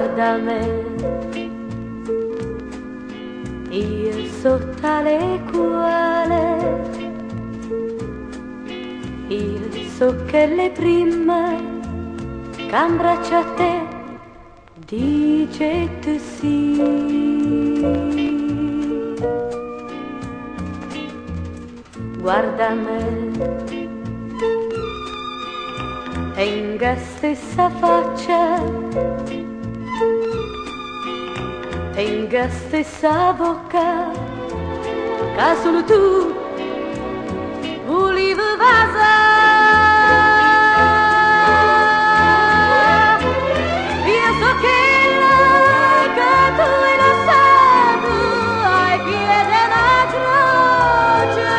guarda me, io so tale quale, io so che le prime che abbraccia te dice tu sì. Guarda me, tenga stessa faccia, tenga stessa bocca, che solo tu volevi vasa. Io so che tu hai lasciato ai piedi della croce.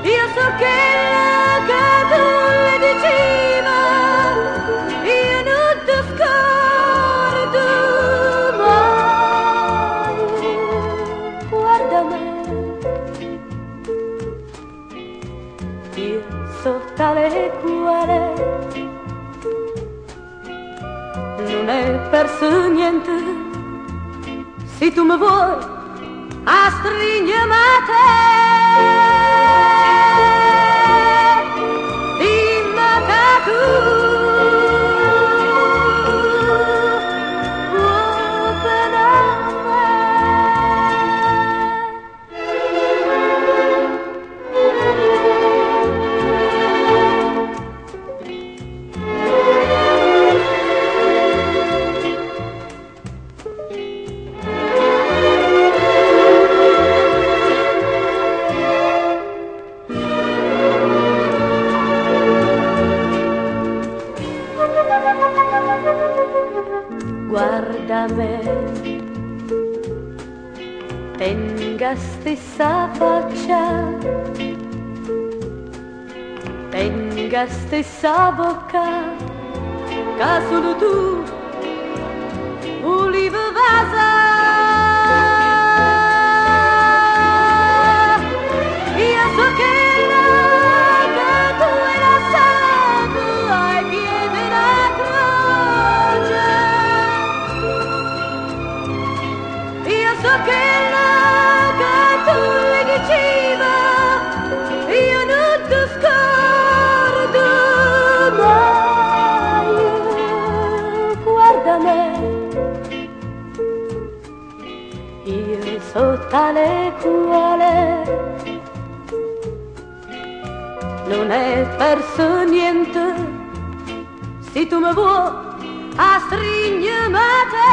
Io so che tu le diceva, io non ti scordo mai. Guarda me, io so tale quale, non è perso niente, se tu mi vuoi a stringermi a te. Dimmi che tu vuoi bene a me. Guarda me, tenga stessa faccia, tenga stessa bocca, che solo tu volevi vasa. Io so che tu hai lasciato ai piedi la croce. Io so che tu le diceva, io non ti scordo mai. Guarda me, io so tale quale, non è perso niente, se tu mi vuoi a stringermi a te.